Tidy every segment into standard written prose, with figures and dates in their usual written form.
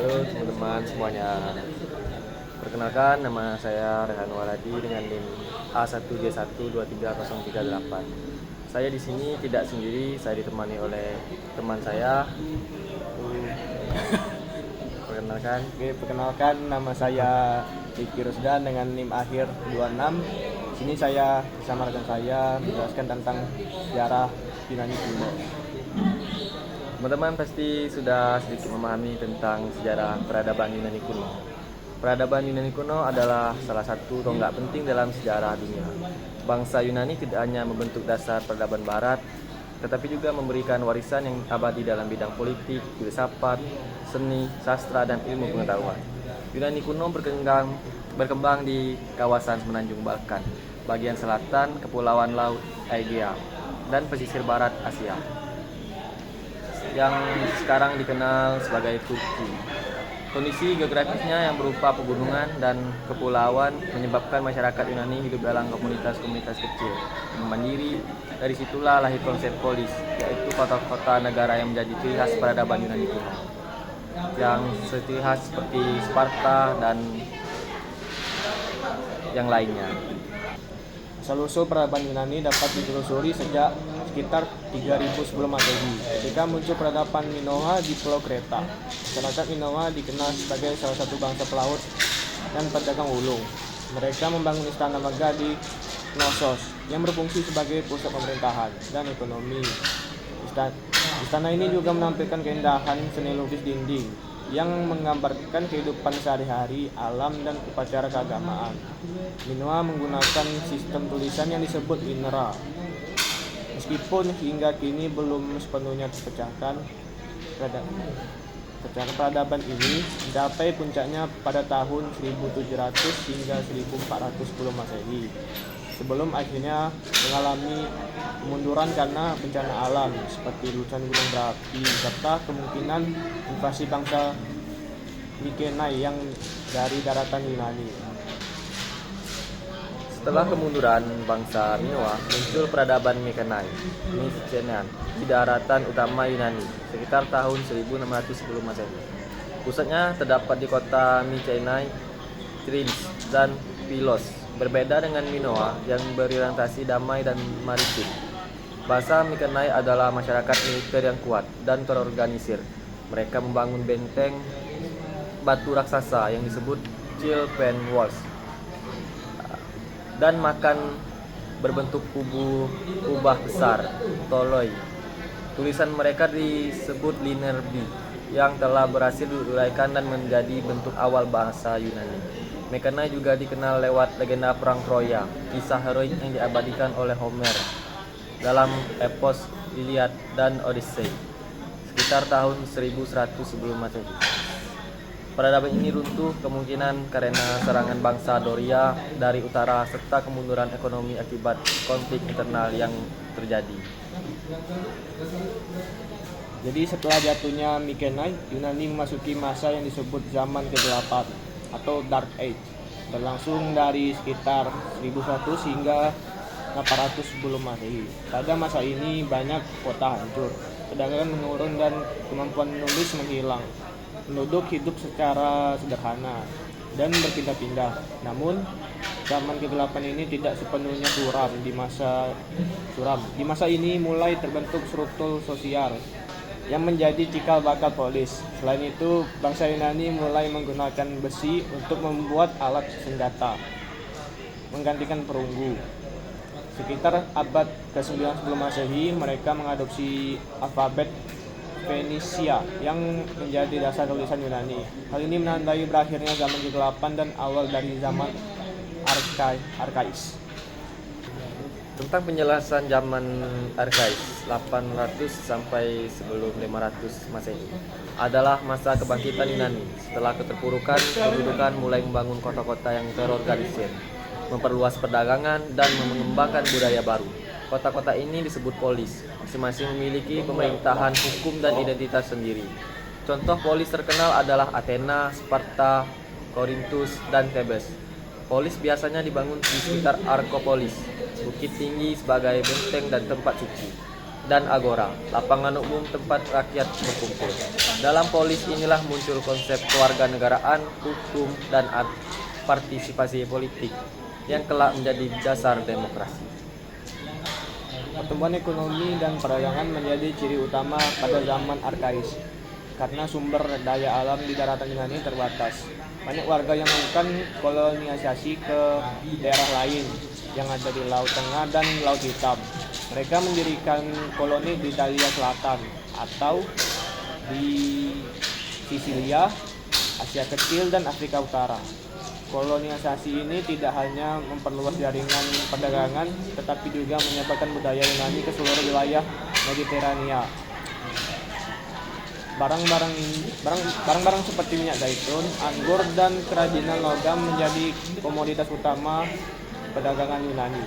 Halo teman-teman semuanya. Perkenalkan, nama saya Rehan Waladi dengan NIM A1J1230338. Saya di sini tidak sendiri, saya ditemani oleh teman saya. Perkenalkan, nama saya Diki Rusdan dengan NIM akhir 26. Di sini saya bersama rekan saya menjelaskan tentang sejarah Yunani kuno. Teman-teman pasti sudah sedikit memahami tentang sejarah peradaban Yunani kuno. Peradaban Yunani kuno adalah salah satu tonggak penting dalam sejarah dunia. Bangsa Yunani tidak hanya membentuk dasar peradaban barat, tetapi juga memberikan warisan yang abadi dalam bidang politik, filsafat, seni, sastra, dan ilmu pengetahuan. Yunani kuno berkembang di kawasan semenanjung Balkan, bagian selatan Kepulauan Laut Aegea, dan pesisir barat Asia, yang sekarang dikenal sebagai Turki. Kondisi geografisnya yang berupa pegunungan dan kepulauan menyebabkan masyarakat Yunani hidup dalam komunitas-komunitas kecil yang mandiri. Dari situlah lahir konsep polis, yaitu kota-kota negara yang menjadi ciri khas peradaban Yunani kuno, yang ciri khas seperti Sparta dan yang lainnya. Asal-usul peradaban Yunani dapat ditelusuri sejak sekitar 3000 sebelum Masehi, ketika muncul peradaban Minoa di Pulau Kreta. Masyarakat Minoa dikenal sebagai salah satu bangsa pelaut dan pedagang ulung. Mereka membangun istana megah di Knossos yang berfungsi sebagai pusat pemerintahan dan ekonomi. Istana ini juga menampilkan keindahan seni lukis dinding yang menggambarkan kehidupan sehari-hari, alam, dan upacara keagamaan. Minoa menggunakan sistem tulisan yang disebut linera. Meskipun hingga kini belum sepenuhnya terpecahkan, peradaban ini mencapai puncaknya pada tahun 1700 hingga 1400 sebelum Masehi, sebelum akhirnya mengalami kemunduran karena bencana alam seperti letusan gunung berapi serta kemungkinan invasi bangsa Mykenae yang dari daratan Yunani. Setelah kemunduran bangsa Minoa, muncul peradaban Mykenae di daratan utama Yunani sekitar tahun 1600 sebelum Masehi. Pusatnya terdapat di kota Mykenae, Trinis, dan Pylos. Berbeda dengan Minoa yang berorientasi damai dan maritim, bangsa Mykenae adalah masyarakat militer yang kuat dan terorganisir. Mereka membangun benteng batu raksasa yang disebut Chilpen Walls dan makan berbentuk kubah besar, toloi. Tulisan mereka disebut linerbi yang telah berhasil diuraikan dan menjadi bentuk awal bahasa Yunani. Mykenae juga dikenal lewat legenda perang Troya, kisah heroik yang diabadikan oleh Homer dalam epos Iliad dan Odyssey sekitar tahun 1100 sebelum Masehi. Peradaban ini runtuh kemungkinan karena serangan bangsa Doria dari utara serta kemunduran ekonomi akibat konflik internal yang terjadi. Jadi setelah jatuhnya Mykenae, Yunani memasuki masa yang disebut zaman kegelapan atau Dark Age, berlangsung dari sekitar 1100 hingga 800 sebelum Masehi. Pada masa ini banyak kota hancur, perdagangan menurun, dan kemampuan menulis menghilang. Penduduk hidup secara sederhana dan berpindah-pindah. Namun, zaman kegelapan ini tidak sepenuhnya suram. Di masa ini mulai terbentuk struktur sosial yang menjadi cikal bakal polis. Selain itu, bangsa Yunani mulai menggunakan besi untuk membuat alat senjata, menggantikan perunggu. Sekitar abad ke-9 sebelum Masehi, mereka mengadopsi alfabet Fenisia yang menjadi dasar tulisan Yunani. Hal ini menandai berakhirnya zaman kegelapan dan awal dari zaman Arkais. Tentang penjelasan zaman Arkais 800 sampai sebelum 500 Masehi adalah masa kebangkitan Yunani. Setelah keterpurukan kedudukan, mulai membangun kota-kota yang terorganisir, memperluas perdagangan, dan mengembangkan budaya baru. Kota-kota ini disebut polis, masing-masing memiliki pemerintahan, hukum, dan identitas sendiri. Contoh polis terkenal adalah Athena, Sparta, Korintus, dan Thebes. Polis biasanya dibangun di sekitar Arkopolis, bukit tinggi sebagai benteng dan tempat suci. dan agora, lapangan umum tempat rakyat berkumpul. Dalam polis inilah muncul konsep kewarganegaraan, hukum, dan partisipasi politik yang kelak menjadi dasar demokrasi. Pertumbuhan ekonomi dan perdagangan menjadi ciri utama pada zaman arkais karena sumber daya alam di daratan Yunani terbatas. Banyak warga yang melakukan kolonisasi ke daerah lain yang ada di Laut Tengah dan Laut Hitam. Mereka mendirikan koloni di Italia Selatan atau di Sisilia, Asia Kecil, dan Afrika Utara. Kolonisasi ini tidak hanya memperluas jaringan perdagangan, tetapi juga menyebarkan budaya Yunani ke seluruh wilayah Mediterania. Barang-barang seperti minyak zaitun, anggur, dan kerajinan logam menjadi komoditas utama perdagangan Yunani.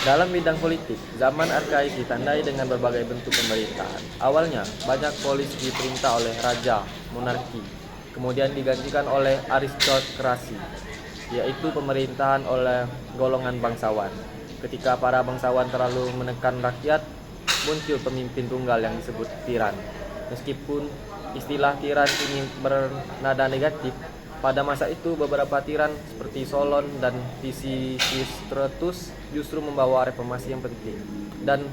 Dalam bidang politik, zaman arkais ditandai dengan berbagai bentuk pemerintahan. Awalnya, banyak polis diperintah oleh raja, monarki, kemudian digantikan oleh aristokrasi, yaitu pemerintahan oleh golongan bangsawan. Ketika para bangsawan terlalu menekan rakyat, muncul pemimpin tunggal yang disebut tiran. Meskipun istilah tiran ini bernada negatif, pada masa itu beberapa tiran seperti Solon dan Pisistratus justru membawa reformasi yang penting dan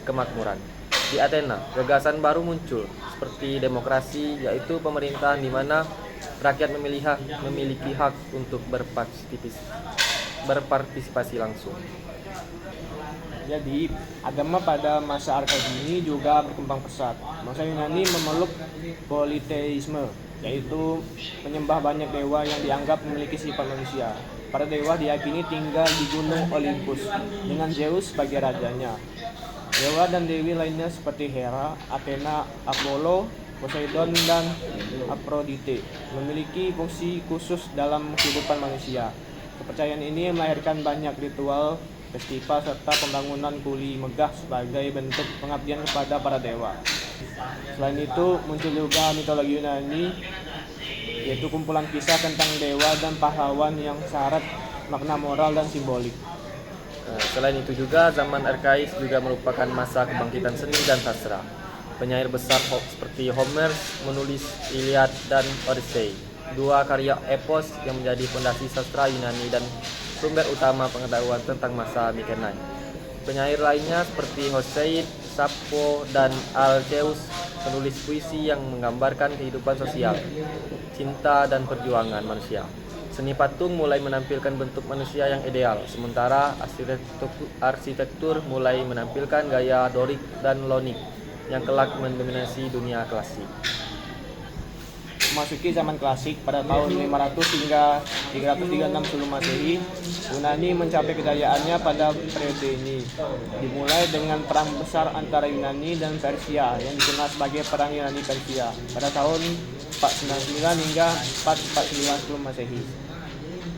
kemakmuran. Di Athena, gagasan baru muncul seperti demokrasi, yaitu pemerintahan di mana rakyat memiliki hak untuk berpartisipasi langsung. Jadi, agama pada masa arkais ini juga berkembang pesat. Bangsa Yunani memeluk politeisme, yaitu menyembah banyak dewa yang dianggap memiliki sifat manusia. Para dewa diyakini tinggal di gunung Olympus dengan Zeus sebagai rajanya. Dewa dan dewi lainnya seperti Hera, Athena, Apollo, Poseidon, dan Aphrodite memiliki fungsi khusus dalam kehidupan manusia. Kepercayaan ini melahirkan banyak ritual, festival, serta pembangunan kuli megah sebagai bentuk pengabdian kepada para dewa. Selain itu, muncul juga mitologi Yunani, yaitu kumpulan kisah tentang dewa dan pahlawan yang syarat makna moral dan simbolik. Selain itu juga, zaman arkais juga merupakan masa kebangkitan seni dan sastra. Penyair besar seperti Homer menulis Iliad dan Odyssey, dua karya epos yang menjadi fondasi sastra Yunani dan sumber utama pengetahuan tentang masa Mykenae. Penyair lainnya seperti Hesiod, Sappho, dan Alcestis penulis puisi yang menggambarkan kehidupan sosial, cinta, dan perjuangan manusia. Seni patung mulai menampilkan bentuk manusia yang ideal, sementara arsitektur mulai menampilkan gaya Dorik dan Lonik yang kelak mendominasi dunia klasik. Memasuki zaman klasik pada tahun 500 hingga 336 sebelum Masehi, Yunani mencapai kejayaannya pada periode ini. Dimulai dengan perang besar antara Yunani dan Persia yang dikenal sebagai Perang Yunani-Persia pada tahun 499 hingga 449 sebelum Masehi.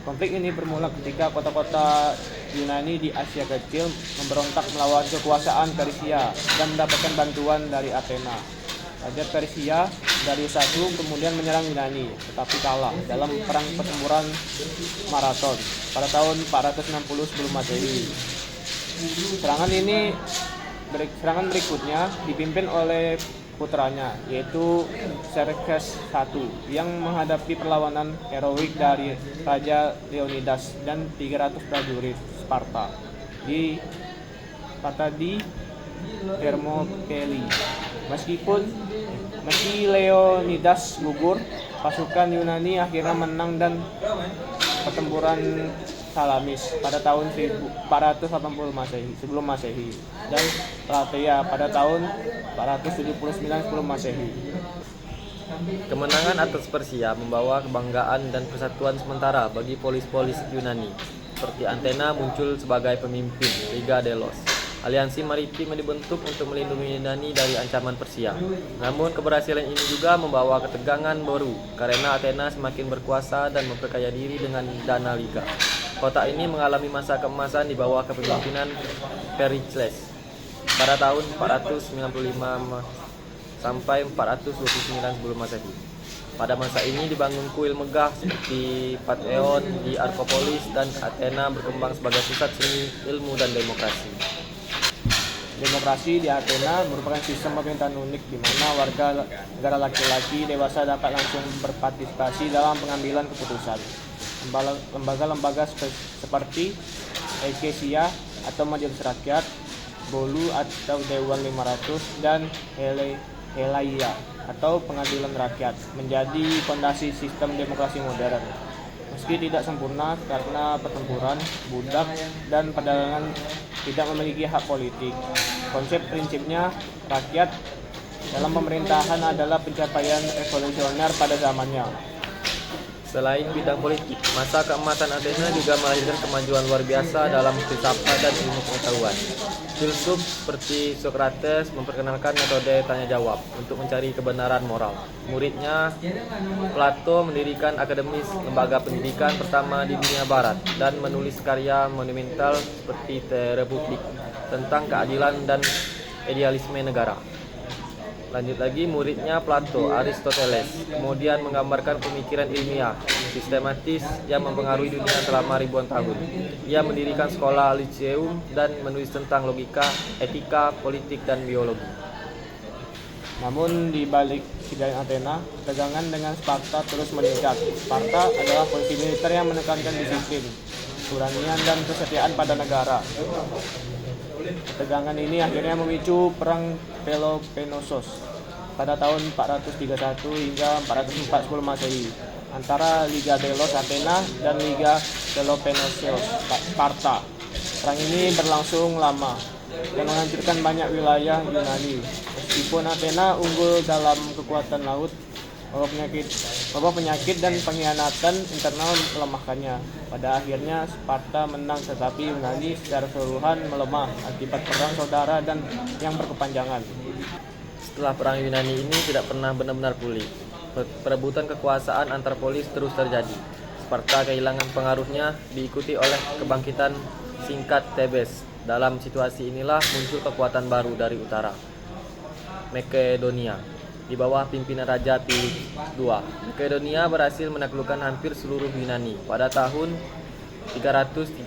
Konflik ini bermula ketika kota-kota Yunani di Asia Kecil memberontak melawan kekuasaan Persia dan mendapatkan bantuan dari Athena. Raja Persia Darius I kemudian menyerang Yunani, tetapi kalah dalam perang pertempuran Marathon pada tahun 460 sebelum Masehi. Serangan berikutnya dipimpin oleh putranya, yaitu Xerxes I, yang menghadapi perlawanan heroik dari Raja Leonidas dan 300 prajurit Sparta di Thermopylae. Meski Leonidas gugur, pasukan Yunani akhirnya menang dan pertempuran Salamis pada tahun 480 Masehi sebelum Masehi dan Plataea pada tahun 479 sebelum Masehi. Kemenangan atas Persia membawa kebanggaan dan persatuan sementara bagi polis-polis Yunani. Seperti Athena muncul sebagai pemimpin Liga Delos. Aliansi maritim dibentuk untuk melindungi Yunani dari ancaman Persia. Namun keberhasilan ini juga membawa ketegangan baru karena Athena semakin berkuasa dan memperkaya diri dengan dana liga. Kota ini mengalami masa keemasan di bawah kepemimpinan Pericles pada tahun 495 sampai 429 sebelum Masehi. Pada masa ini dibangun kuil megah seperti Pantheon di Arkopolis dan Athena berkembang sebagai pusat seni, ilmu, dan demokrasi. Demokrasi di Athena merupakan sistem pemerintahan unik di mana warga negara laki-laki dewasa dapat langsung berpartisipasi dalam pengambilan keputusan. Lembaga-lembaga seperti Ekesia atau Majelis Rakyat, Bolu atau Dewan 500, dan Helaya atau Pengadilan Rakyat menjadi fondasi sistem demokrasi modern. Meski tidak sempurna karena pertempuran, budak, dan perdagangan tidak memiliki hak politik, konsep prinsipnya rakyat dalam pemerintahan adalah pencapaian revolusioner pada zamannya. Selain bidang politik, masa keemasan Athena juga melahirkan kemajuan luar biasa dalam filsafat dan ilmu pengetahuan. Filsuf seperti Socrates memperkenalkan metode tanya jawab untuk mencari kebenaran moral. Muridnya Plato mendirikan akademis lembaga pendidikan pertama di dunia barat dan menulis karya monumental seperti The Republic tentang keadilan dan idealisme negara. Lanjut lagi, muridnya Plato, Aristoteles, kemudian menggambarkan pemikiran ilmiah, sistematis yang mempengaruhi dunia selama ribuan tahun. Ia mendirikan sekolah Lyceum dan menulis tentang logika, etika, politik, dan biologi. Namun di balik kejayaan Athena, tegangan dengan Sparta terus meningkat. Sparta adalah polisi militer yang menekankan disiplin, keberanian, dan kesetiaan pada negara. Ketegangan ini akhirnya memicu Perang Peloponnesos pada tahun 431 hingga 440 Masehi antara Liga Delos Athena dan Liga Peloponnesos Sparta. Perang ini berlangsung lama dan menghancurkan banyak wilayah Yunani. Meskipun Athena unggul dalam kekuatan laut, wabah penyakit dan pengkhianatan internal melemahkannya. Pada akhirnya Sparta menang, tetapi Yunani secara keseluruhan melemah akibat perang saudara dan yang berkepanjangan. Setelah perang Yunani ini tidak pernah benar-benar pulih. Perebutan kekuasaan antar polis terus terjadi. Sparta kehilangan pengaruhnya diikuti oleh kebangkitan singkat Thebes. Dalam situasi inilah muncul kekuatan baru dari utara, Makedonia, di bawah pimpinan Raja Philip II. Makedonia berhasil menaklukkan hampir seluruh Yunani pada tahun 338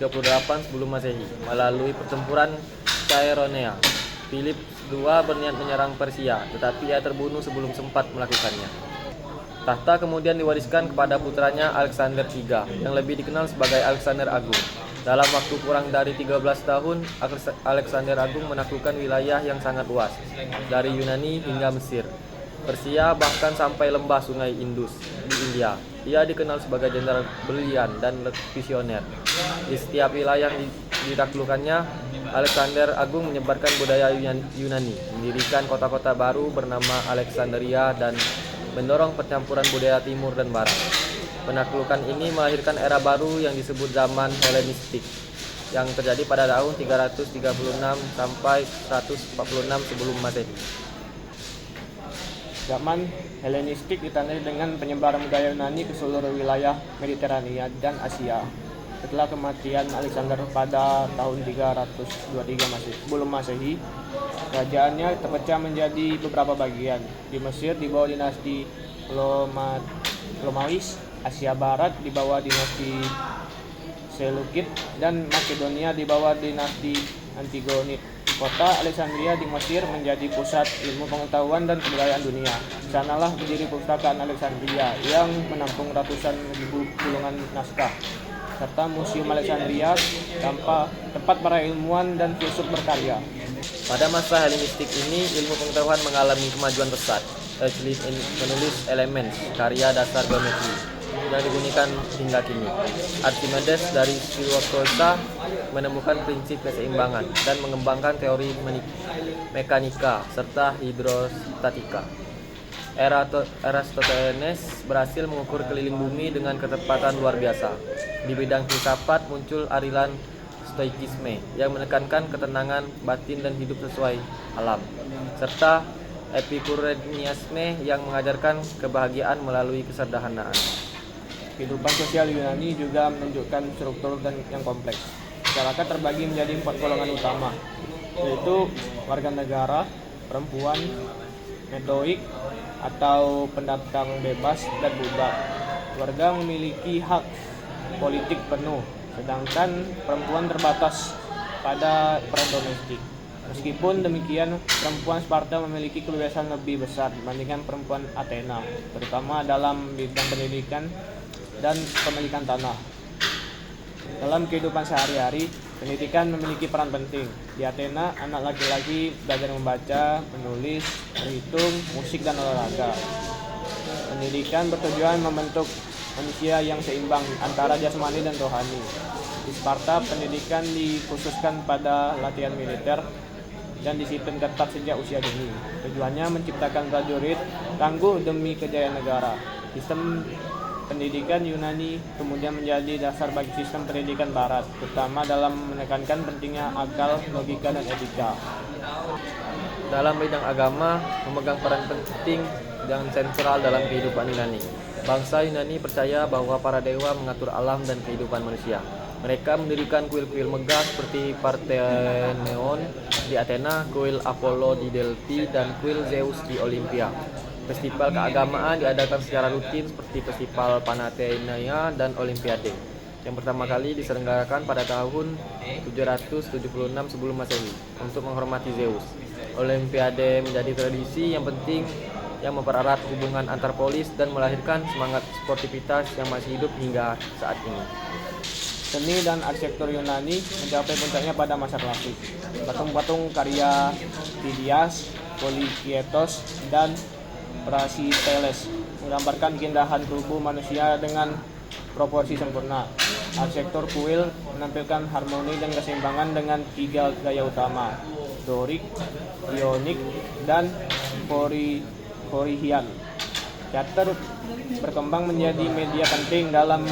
sebelum Masehi melalui pertempuran Chaeronea. Philip II berniat menyerang Persia, tetapi ia terbunuh sebelum sempat melakukannya. Tahta kemudian diwariskan kepada putranya Alexander III yang lebih dikenal sebagai Alexander Agung. Dalam waktu kurang dari 13 tahun, Alexander Agung menaklukkan wilayah yang sangat luas, dari Yunani hingga Mesir, Persia, bahkan sampai lembah sungai Indus di India. Ia dikenal sebagai jenderal brilian dan visioner. Di setiap wilayah yang ditaklukkannya, Alexander Agung menyebarkan budaya Yunani, mendirikan kota-kota baru bernama Alexandria dan mendorong percampuran budaya timur dan barat. Penaklukan ini melahirkan era baru yang disebut zaman Helenistik yang terjadi pada tahun 336 sampai 146 sebelum Masehi. Zaman Helenistik ditandai dengan penyebaran budaya Yunani ke seluruh wilayah Mediterania dan Asia. Setelah kematian Alexander pada tahun 323 sebelum Masehi, kerajaannya terpecah menjadi beberapa bagian. Di Mesir di bawah dinasti Ptolemais, Asia Barat di bawah dinasti Selukid, dan Makedonia di bawah dinasti Antigonid. Kota Alexandria di Mesir menjadi pusat ilmu pengetahuan dan kebudayaan dunia. Di sanalah berdiri Perpustakaan Alexandria yang menampung ratusan ribu gulungan naskah, serta Museum Alexandria, tempat para ilmuwan dan filsuf berkarya. Pada masa Helenistik ini, ilmu pengetahuan mengalami kemajuan pesat. Euclid menulis elemen, karya dasar geometri, yang digunakan hingga kini. Archimedes dari Siracusa menemukan prinsip keseimbangan dan mengembangkan teori mekanika serta hidrostatika. Eratosthenes berhasil mengukur keliling bumi dengan ketepatan luar biasa. Di bidang filsafat muncul aliran Stoikisme yang menekankan ketenangan batin dan hidup sesuai alam, serta Epikureanisme yang mengajarkan kebahagiaan melalui kesederhanaan. Kehidupan sosial Yunani juga menunjukkan struktur yang kompleks. Masyarakat terbagi menjadi 4 golongan utama, yaitu warga negara, perempuan, metoik atau pendatang bebas, dan budak. Warga memiliki hak politik penuh, sedangkan perempuan terbatas pada peran domestik. Meskipun demikian, perempuan Sparta memiliki kebebasan lebih besar dibandingkan perempuan Athena, terutama dalam bidang pendidikan dan pemilikan tanah. Dalam kehidupan sehari-hari, pendidikan memiliki peran penting. Di Athena, anak laki-laki belajar membaca, menulis, berhitung, musik, dan olahraga. Pendidikan bertujuan membentuk manusia yang seimbang antara jasmani dan rohani. Di Sparta, pendidikan dikhususkan pada latihan militer dan disiplin ketat sejak usia dini. Tujuannya menciptakan prajurit tangguh demi kejayaan negara. Sistem pendidikan Yunani kemudian menjadi dasar bagi sistem pendidikan Barat, terutama dalam menekankan pentingnya akal, logika, dan etika. Dalam bidang agama, memegang peran penting dan sentral dalam kehidupan Yunani. Bangsa Yunani percaya bahwa para dewa mengatur alam dan kehidupan manusia. Mereka mendirikan kuil-kuil megah seperti Parthenon di Athena, kuil Apollo di Delphi, dan kuil Zeus di Olympia. Festival keagamaan diadakan secara rutin seperti Festival Panathenaea dan Olimpiade, yang pertama kali diselenggarakan pada tahun 776 sebelum Masehi untuk menghormati Zeus. Olimpiade menjadi tradisi yang penting yang mempererat hubungan antar polis dan melahirkan semangat sportivitas yang masih hidup hingga saat ini. Seni dan arsitektur Yunani mencapai puncaknya pada masa klasik. Patung-patung karya Phidias, Polykietos, dan Praxiteles menggambarkan keindahan tubuh manusia dengan proporsi sempurna. Arsitektur kuil menampilkan harmoni dan keseimbangan dengan tiga gaya utama, Doric, Ionik, dan Korintian. Teater berkembang menjadi media penting dalam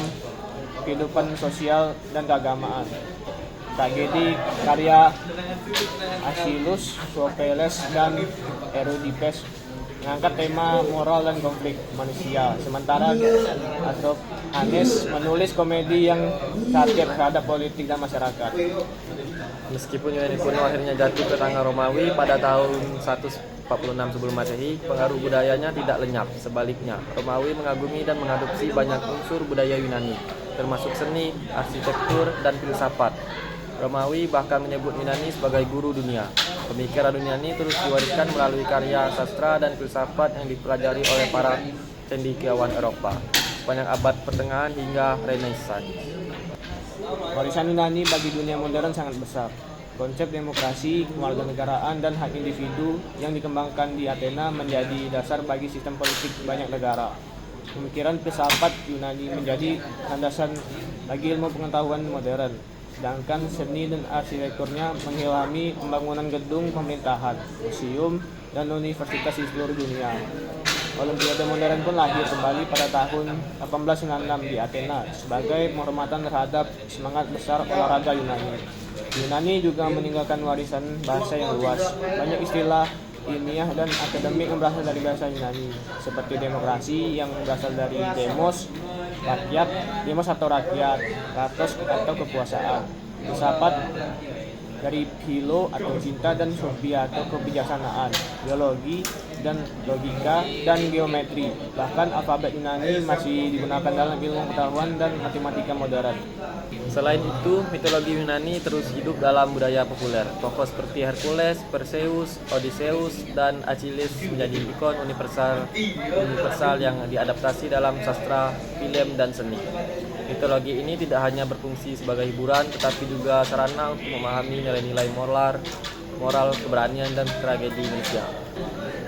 kehidupan sosial dan keagamaan. Tragedi karya Aeschylus, Sophocles, dan Euripides mengangkat tema moral dan konflik manusia, sementara Aristophanes menulis komedi yang satir terhadap politik dan masyarakat. Meskipun Yunani kuno akhirnya jatuh ke tangan Romawi pada tahun 146 sebelum Masehi, pengaruh budayanya tidak lenyap. Sebaliknya, Romawi mengagumi dan mengadopsi banyak unsur budaya Yunani, termasuk seni, arsitektur, dan filsafat. Romawi bahkan menyebut Yunani sebagai guru dunia. Pemikiran Yunani terus diwariskan melalui karya sastra dan filsafat yang dipelajari oleh para cendekiawan Eropa sepanjang abad pertengahan hingga Renaissance. Warisan Yunani bagi dunia modern sangat besar. Konsep demokrasi, kewarganegaraan, dan hak individu yang dikembangkan di Athena menjadi dasar bagi sistem politik banyak negara. Pemikiran filsafat Yunani menjadi landasan bagi ilmu pengetahuan modern, sedangkan seni dan arsitekturnya mengilhami pembangunan gedung pemerintahan, museum, dan universitas di seluruh dunia. Olimpiade modern pun lahir kembali pada tahun 1896 di Athena sebagai penghormatan terhadap semangat besar olahraga Yunani. Yunani juga meninggalkan warisan bahasa yang luas. Banyak istilah ilmiah dan akademik yang berasal dari bahasa Yunani, seperti demokrasi yang berasal dari demos, rakyat, demos atau rakyat, kratos atau kekuasaan, filsafat dari philo atau cinta, dan sophia atau kebijaksanaan, biologi dan logika, dan geometri. Bahkan alfabet Yunani masih digunakan dalam ilmu pengetahuan dan matematika modern. Selain itu, mitologi Yunani terus hidup dalam budaya populer. Tokoh seperti Hercules, Perseus, Odysseus, dan Achilles menjadi ikon universal yang diadaptasi dalam sastra, film, dan seni. Mitologi ini tidak hanya berfungsi sebagai hiburan, tetapi juga sarana untuk memahami nilai-nilai moral, keberanian, dan tragedi manusia.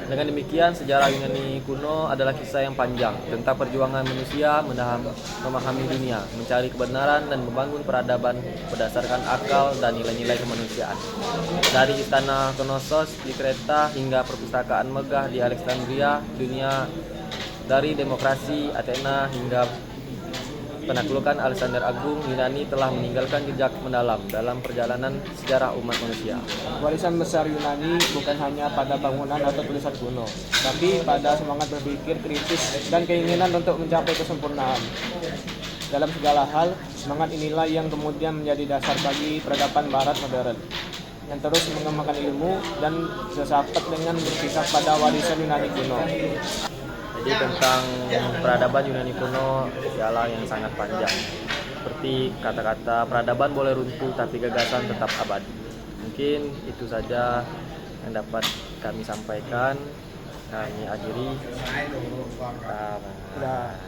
Dengan demikian, sejarah Yunani kuno adalah kisah yang panjang tentang perjuangan manusia memahami dunia, mencari kebenaran, dan membangun peradaban berdasarkan akal dan nilai-nilai kemanusiaan. Dari istana Knossos di Kreta hingga perpustakaan megah di Alexandria, dunia, dari demokrasi Athena hingga penaklukan Alexander Agung, Yunani telah meninggalkan jejak mendalam dalam perjalanan sejarah umat manusia. Warisan besar Yunani bukan hanya pada bangunan atau tulisan kuno, tapi pada semangat berpikir kritis dan keinginan untuk mencapai kesempurnaan. Dalam segala hal, semangat inilah yang kemudian menjadi dasar bagi peradaban Barat modern, yang terus mengembangkan ilmu dan filsafat dengan berkisar pada warisan Yunani kuno. Jadi tentang peradaban Yunani kuno ialah yang sangat panjang. Seperti kata-kata peradaban boleh runtuh tapi gagasan tetap abadi. Mungkin itu saja yang dapat kami sampaikan. Kami akhiri. Udah.